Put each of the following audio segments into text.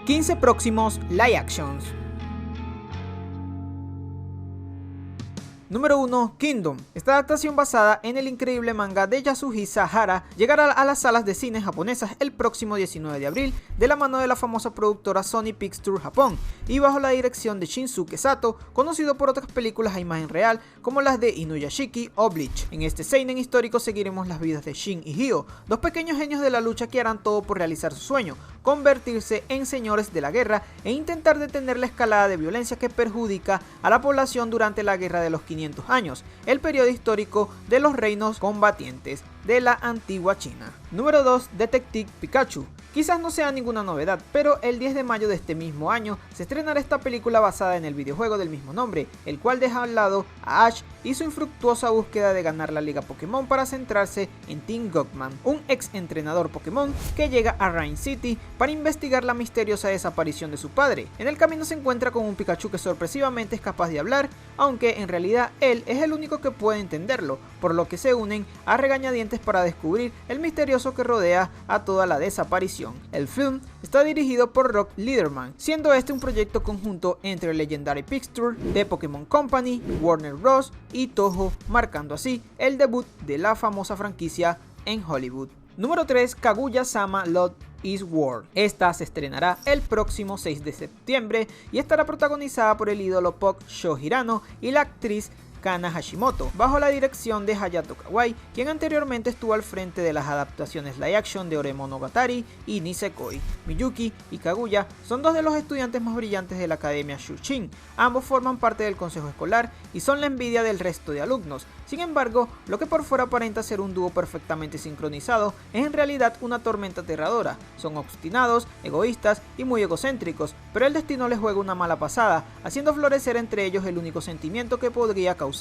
15 próximos live actions. Número 1. Kingdom. Esta adaptación basada en el increíble manga de Yasuhisa Hara llegará a las salas de cine japonesas el próximo 19 de abril de la mano de la famosa productora Sony Pictures Japón y bajo la dirección de Shinsuke Sato, conocido por otras películas a imagen real como las de Inuyashiki o Bleach. En este seinen histórico seguiremos las vidas de Shin y Hyo, dos pequeños genios de la lucha que harán todo por realizar su sueño, convertirse en señores de la guerra e intentar detener la escalada de violencia que perjudica a la población durante la Guerra de los 500 años, el periodo histórico de los reinos combatientes de la antigua China. Número 2. Detective Pikachu. Quizás no sea ninguna novedad, pero el 10 de mayo de este mismo año se estrenará esta película basada en el videojuego del mismo nombre, el cual deja al lado a Ash y su infructuosa búsqueda de ganar la Liga Pokémon para centrarse en Team Gockman, un ex entrenador Pokémon que llega a Rain City para investigar la misteriosa desaparición de su padre. En el camino se encuentra con un Pikachu que sorpresivamente es capaz de hablar, aunque en realidad él es el único que puede entenderlo, por lo que se unen a regañadientes para descubrir el misterioso que rodea a toda la desaparición. El film está dirigido por Rock Liederman, siendo este un proyecto conjunto entre Legendary Pictures, The Pokémon Company, Warner Bros. Y Toho, marcando así el debut de la famosa franquicia en Hollywood. Número 3. Kaguya-sama Love is War. Esta se estrenará el próximo 6 de septiembre y estará protagonizada por el ídolo pop Sho Hirano y la actriz Kana Hashimoto, bajo la dirección de Hayato Kawai, quien anteriormente estuvo al frente de las adaptaciones live action de Ore Monogatari y Nisekoi. Miyuki y Kaguya son dos de los estudiantes más brillantes de la Academia Shunshin, ambos forman parte del consejo escolar y son la envidia del resto de alumnos. Sin embargo, lo que por fuera aparenta ser un dúo perfectamente sincronizado es en realidad una tormenta aterradora. Son obstinados, egoístas y muy egocéntricos, pero el destino les juega una mala pasada, haciendo florecer entre ellos el único sentimiento que podría causar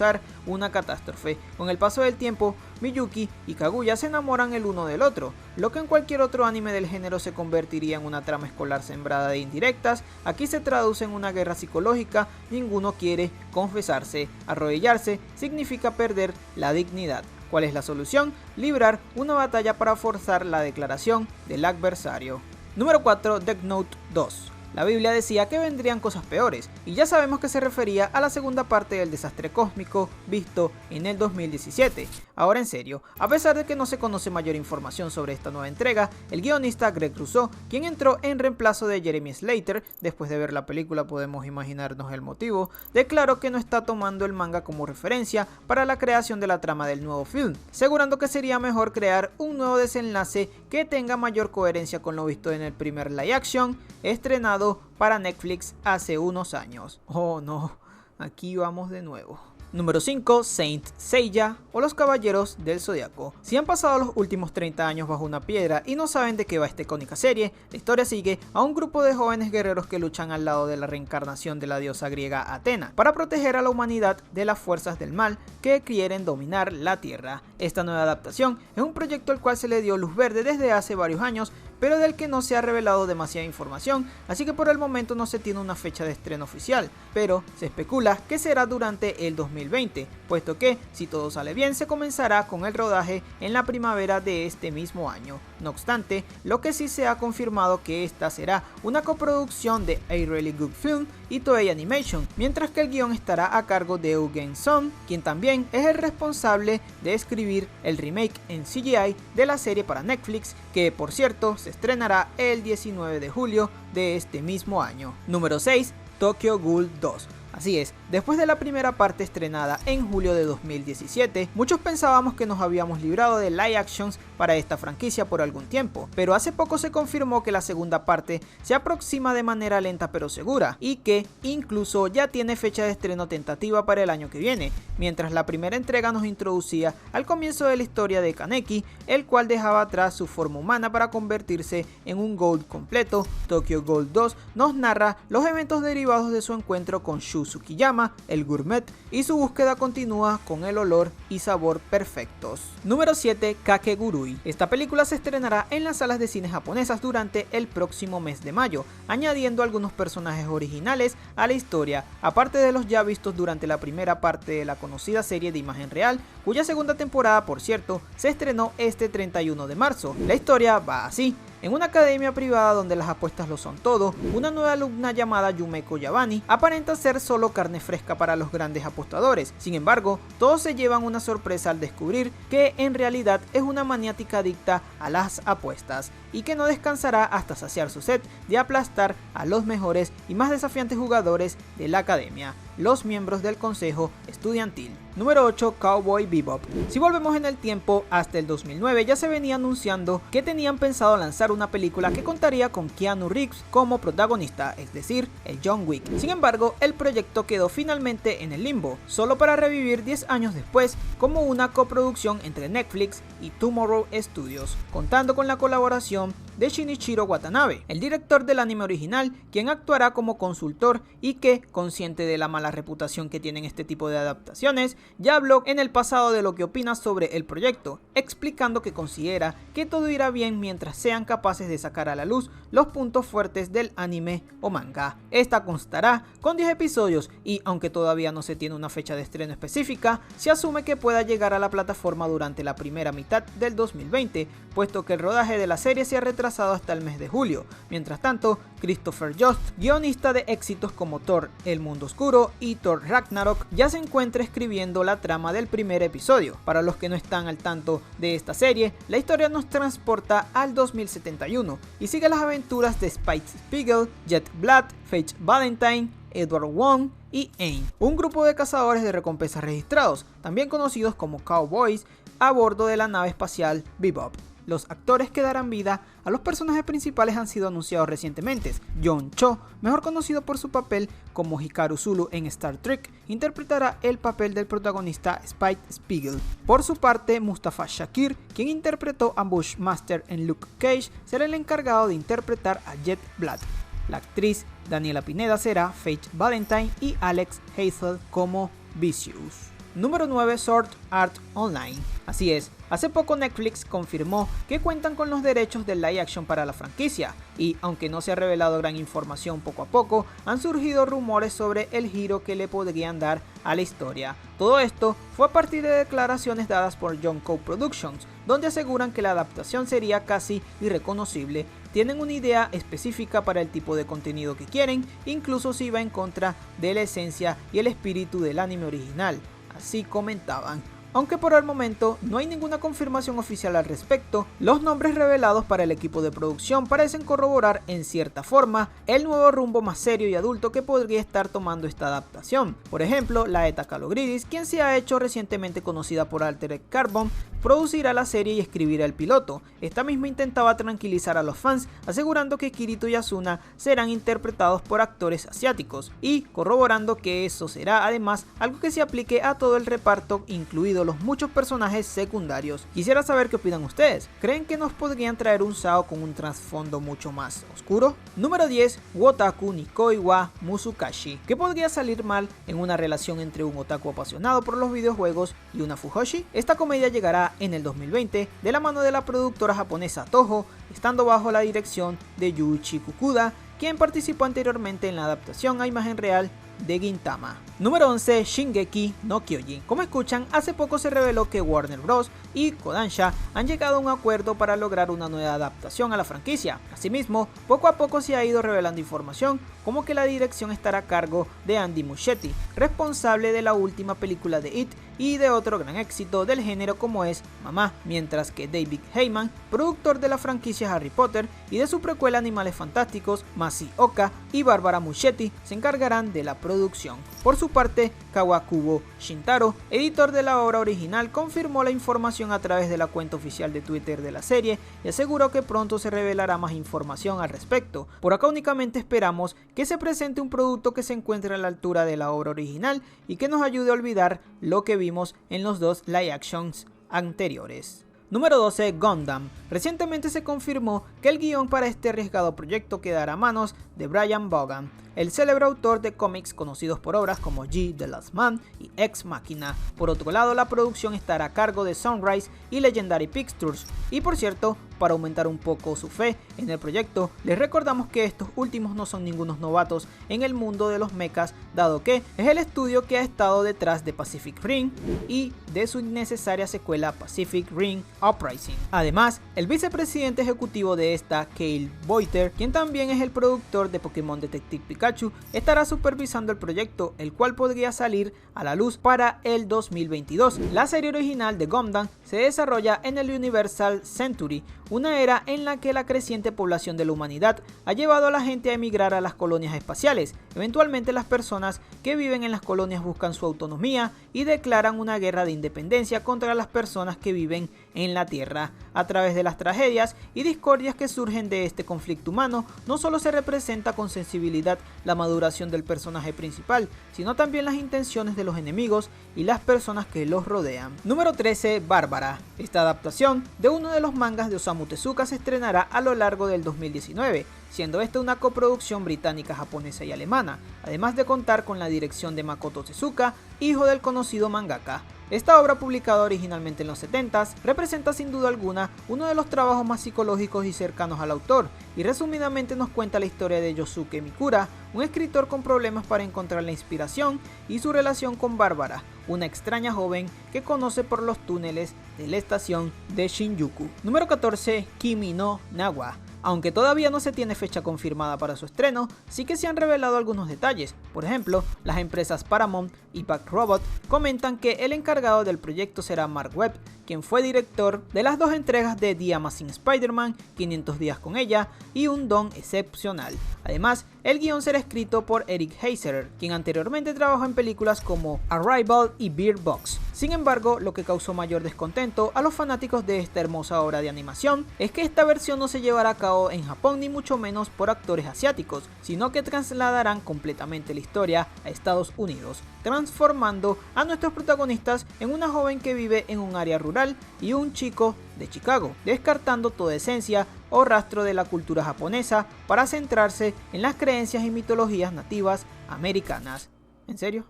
una catástrofe. Con el paso del tiempo, Miyuki y Kaguya se enamoran el uno del otro, lo que en cualquier otro anime del género se convertiría en una trama escolar sembrada de indirectas. Aquí se traduce en una guerra psicológica, ninguno quiere confesarse, arrodillarse significa perder la dignidad. ¿Cuál es la solución? Librar una batalla para forzar la declaración del adversario. Número 4. Death Note 2. La Biblia decía que vendrían cosas peores, y ya sabemos que se refería a la segunda parte del desastre cósmico visto en el 2017. Ahora en serio, a pesar de que no se conoce mayor información sobre esta nueva entrega, el guionista Greg Russo, quien entró en reemplazo de Jeremy Slater, después de ver la película podemos imaginarnos el motivo, declaró que no está tomando el manga como referencia para la creación de la trama del nuevo film, asegurando que sería mejor crear un nuevo desenlace que tenga mayor coherencia con lo visto en el primer live action estrenado para Netflix hace unos años. Oh no, aquí vamos de nuevo. Número 5. Saint Seiya o los Caballeros del Zodiaco. Si han pasado los últimos 30 años bajo una piedra y no saben de qué va esta icónica serie, la historia sigue a un grupo de jóvenes guerreros que luchan al lado de la reencarnación de la diosa griega Atena para proteger a la humanidad de las fuerzas del mal que quieren dominar la Tierra. Esta nueva adaptación es un proyecto al cual se le dio luz verde desde hace varios años, pero del que no se ha revelado demasiada información, así que por el momento no se tiene una fecha de estreno oficial, pero se especula que será durante el 2020, puesto que, si todo sale bien, se comenzará con el rodaje en la primavera de este mismo año. No obstante, lo que sí se ha confirmado que esta será una coproducción de A Really Good Film y Toei Animation, mientras que el guión estará a cargo de Eugen Son, quien también es el responsable de escribir el remake en CGI de la serie para Netflix, que por cierto se estrenará el 19 de julio de este mismo año. Número 6. Tokyo Ghoul 2. Así es, después de la primera parte estrenada en julio de 2017, muchos pensábamos que nos habíamos librado de live actions para esta franquicia por algún tiempo, pero hace poco se confirmó que la segunda parte se aproxima de manera lenta pero segura, y que incluso ya tiene fecha de estreno tentativa para el año que viene, mientras la primera entrega nos introducía al comienzo de la historia de Kaneki, el cual dejaba atrás su forma humana para convertirse en un Ghoul completo. Tokyo Ghoul 2 nos narra los eventos derivados de su encuentro con Shu Tsukiyama, el gourmet, y su búsqueda continúa con el olor y sabor perfectos. Número 7. Kakegurui. Esta película se estrenará en las salas de cine japonesas durante el próximo mes de mayo, añadiendo algunos personajes originales a la historia, aparte de los ya vistos durante la primera parte de la conocida serie de imagen real, cuya segunda temporada, por cierto, se estrenó este 31 de marzo. La historia va así. En una academia privada donde las apuestas lo son todo, una nueva alumna llamada Yumeko Yabani aparenta ser solo carne fresca para los grandes apostadores. Sin embargo, todos se llevan una sorpresa al descubrir que en realidad es una maniática adicta a las apuestas y que no descansará hasta saciar su sed de aplastar a los mejores y más desafiantes jugadores de la academia, los miembros del consejo estudiantil. Número 8. Cowboy Bebop. Si volvemos en el tiempo, hasta el 2009 ya se venía anunciando que tenían pensado lanzar una película que contaría con Keanu Reeves como protagonista, es decir, el John Wick. Sin embargo, el proyecto quedó finalmente en el limbo, solo para revivir 10 años después como una coproducción entre Netflix y Tomorrow Studios, contando con la colaboración de Shinichiro Watanabe, el director del anime original, quien actuará como consultor y que, consciente de la mala reputación que tienen este tipo de adaptaciones, ya habló en el pasado de lo que opina sobre el proyecto, explicando que considera que todo irá bien mientras sean capaces de sacar a la luz los puntos fuertes del anime o manga. Esta constará con 10 episodios y, aunque todavía no se tiene una fecha de estreno específica, se asume que pueda llegar a la plataforma durante la primera mitad del 2020, puesto que el rodaje de la serie se ha retrasado hasta el mes de julio. Mientras tanto, Christopher Jost, guionista de éxitos como Thor: El Mundo Oscuro y Thor Ragnarok, ya se encuentra escribiendo la trama del primer episodio. Para los que no están al tanto de esta serie, la historia nos transporta al 2071 y sigue las aventuras de Spike Spiegel, Jet Black, Paige Valentine, Edward Wong y Aang, un grupo de cazadores de recompensas registrados, también conocidos como Cowboys, a bordo de la nave espacial Bebop. Los actores que darán vida a los personajes principales han sido anunciados recientemente. John Cho, mejor conocido por su papel como Hikaru Zulu en Star Trek, interpretará el papel del protagonista Spike Spiegel. Por su parte, Mustafa Shakir, quien interpretó a Bushmaster en Luke Cage, será el encargado de interpretar a Jet Black. La actriz Daniela Pineda será Paige Valentine y Alex Hazel como Vicious. Número 9. Sword Art Online. Así es, hace poco Netflix confirmó que cuentan con los derechos del live action para la franquicia y, aunque no se ha revelado gran información poco a poco, han surgido rumores sobre el giro que le podrían dar a la historia. Todo esto fue a partir de declaraciones dadas por John Co Productions, donde aseguran que la adaptación sería casi irreconocible. Tienen una idea específica para el tipo de contenido que quieren, incluso si va en contra de la esencia y el espíritu del anime original. Así comentaban. Aunque por el momento no hay ninguna confirmación oficial al respecto, los nombres revelados para el equipo de producción parecen corroborar en cierta forma el nuevo rumbo más serio y adulto que podría estar tomando esta adaptación. Por ejemplo, Laeta Kalogridis, quien se ha hecho recientemente conocida por Altered Carbon, producirá la serie y escribirá el piloto. Esta misma intentaba tranquilizar a los fans, asegurando que Kirito y Asuna serán interpretados por actores asiáticos y corroborando que eso será además algo que se aplique a todo el reparto, incluido los muchos personajes secundarios. Quisiera saber qué opinan ustedes. ¿Creen que nos podrían traer un SAO con un trasfondo mucho más oscuro? Número 10. Wotaku Nikoi wa Musukashi. ¿Qué podría salir mal en una relación entre un otaku apasionado por los videojuegos y una fujoshi? Esta comedia llegará en el 2020 de la mano de la productora japonesa Toho, estando bajo la dirección de Yuichi Fukuda, quien participó anteriormente en la adaptación a imagen real de Gintama. Número 11. Shingeki no Kyojin. Como escuchan, hace poco se reveló que Warner Bros. Y Kodansha han llegado a un acuerdo para lograr una nueva adaptación a la franquicia. Asimismo, poco a poco se ha ido revelando información como que la dirección estará a cargo de Andy Muschietti, responsable de la última película de It y de otro gran éxito del género como es Mamá, mientras que David Heyman, productor de la franquicia Harry Potter y de su precuela Animales Fantásticos, Masi Oka y Bárbara Muschietti se encargarán de la producción. Por su parte, Kawakubo Shintaro, editor de la obra original, confirmó la información a través de la cuenta oficial de Twitter de la serie y aseguró que pronto se revelará más información al respecto. Por acá únicamente esperamos que se presente un producto que se encuentre a la altura de la obra original y que nos ayude a olvidar lo que vimos en los dos live actions anteriores. Número 12. Gundam. Recientemente se confirmó que el guión para este arriesgado proyecto quedará a manos de Brian Vaughan, el célebre autor de cómics conocidos por obras como G, The Last Man y Ex Machina. Por otro lado, la producción estará a cargo de Sunrise y Legendary Pictures. Y por cierto, para aumentar un poco su fe en el proyecto, les recordamos que estos últimos no son ningunos novatos en el mundo de los mechas, dado que es el estudio que ha estado detrás de Pacific Rim y de su innecesaria secuela Pacific Rim Uprising. Además, el vicepresidente ejecutivo de esta, Cale Boiter, quien también es el productor de Pokémon Detective Pikachu, estará supervisando el proyecto, el cual podría salir a la luz para el 2022. La serie original de Gundam se desarrolla en el Universal Century, una era en la que la creciente población de la humanidad ha llevado a la gente a emigrar a las colonias espaciales. Eventualmente las personas que viven en las colonias buscan su autonomía y declaran una guerra de independencia contra las personas que viven en la Tierra. A través de las tragedias y discordias que surgen de este conflicto humano, no solo se representa con sensibilidad la maduración del personaje principal, sino también las intenciones de los enemigos y las personas que los rodean. Número 13. Bárbara. Esta adaptación de uno de los mangas de Osamu Tezuka se estrenará a lo largo del 2019, siendo esta una coproducción británica, japonesa y alemana, además de contar con la dirección de Makoto Tezuka, hijo del conocido mangaka. Esta obra, publicada originalmente en los 70s, representa sin duda alguna uno de los trabajos más psicológicos y cercanos al autor, y resumidamente nos cuenta la historia de Yosuke Mikura, un escritor con problemas para encontrar la inspiración, y su relación con Bárbara, una extraña joven que conoce por los túneles de la estación de Shinjuku. Número 14. Kimi no Na wa. Aunque todavía no se tiene fecha confirmada para su estreno, sí que se han revelado algunos detalles. Por ejemplo, las empresas Paramount y Back Robot comentan que el encargado del proyecto será Mark Webb, quien fue director de las dos entregas de The Amazing Spider-Man, 500 días con ella y Un Don Excepcional. Además, el guión será escrito por Eric Heiserer, quien anteriormente trabajó en películas como Arrival y Beer Box. Sin embargo, lo que causó mayor descontento a los fanáticos de esta hermosa obra de animación es que esta versión no se llevará a cabo en Japón, ni mucho menos por actores asiáticos, sino que trasladarán completamente la historia a Estados Unidos, transformando a nuestros protagonistas en una joven que vive en un área rural y un chico de Chicago, descartando toda esencia o rastro de la cultura japonesa para centrarse en las creencias y mitologías nativas americanas. ¿En serio?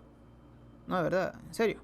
No, de verdad, en serio.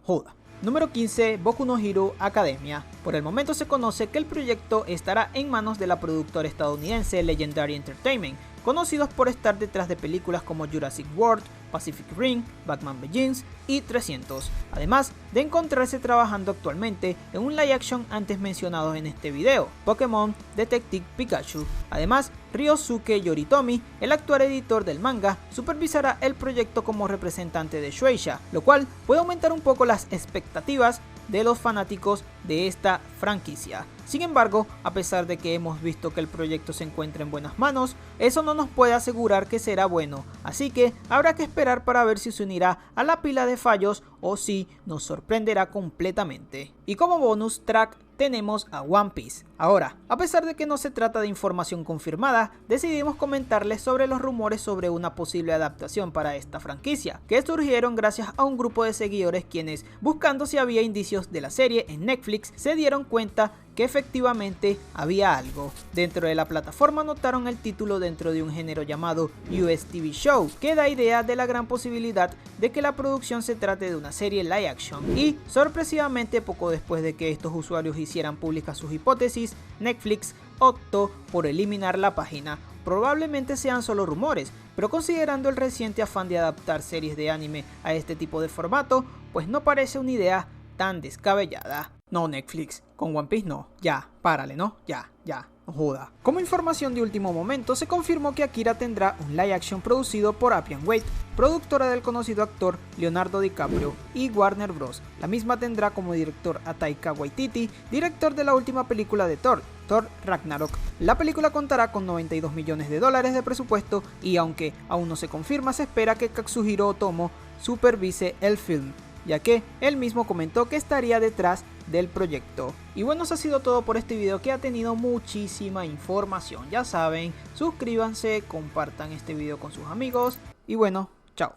Joda. Número 15. Boku no Hero Academia. Por el momento se conoce que el proyecto estará en manos de la productora estadounidense Legendary Entertainment, conocidos por estar detrás de películas como Jurassic World, Pacific Rim, Batman Begins y 300, además de encontrarse trabajando actualmente en un live action antes mencionado en este video, Pokémon Detective Pikachu. Además, Ryosuke Yoritomi, el actual editor del manga, supervisará el proyecto como representante de Shueisha, lo cual puede aumentar un poco las expectativas de los fanáticos de esta franquicia. Sin embargo, a pesar de que hemos visto que el proyecto se encuentra en buenas manos, eso no nos puede asegurar que será bueno, así que habrá que esperar para ver si se unirá a la pila de fallos o si nos sorprenderá completamente. Y como bonus track tenemos a One Piece. Ahora, a pesar de que no se trata de información confirmada, decidimos comentarles sobre los rumores sobre una posible adaptación para esta franquicia, que surgieron gracias a un grupo de seguidores quienes, buscando si había indicios de la serie en Netflix, se dieron cuenta que efectivamente había algo. Dentro de la plataforma notaron el título dentro de un género llamado US TV Show, que da idea de la gran posibilidad de que la producción se trate de una serie live action. Y sorpresivamente, poco después de que estos usuarios hicieran públicas sus hipótesis, Netflix optó por eliminar la página. Probablemente sean solo rumores, pero considerando el reciente afán de adaptar series de anime a este tipo de formato, pues no parece una idea tan descabellada. No, Netflix, con One Piece no, ya, párale, ¿no? Ya, no joda. Como información de último momento, se confirmó que Akira tendrá un live action producido por Appian Way, productora del conocido actor Leonardo DiCaprio, y Warner Bros. La misma tendrá como director a Taika Waititi, director de la última película de Thor Ragnarok. La película contará con $92 millones de presupuesto y aunque aún no se confirma, se espera que Katsuhiro Otomo supervise el film, ya que él mismo comentó que estaría detrás del proyecto. Y bueno, eso ha sido todo por este video, que ha tenido muchísima información. Ya saben, suscríbanse, compartan este video con sus amigos y bueno, chao.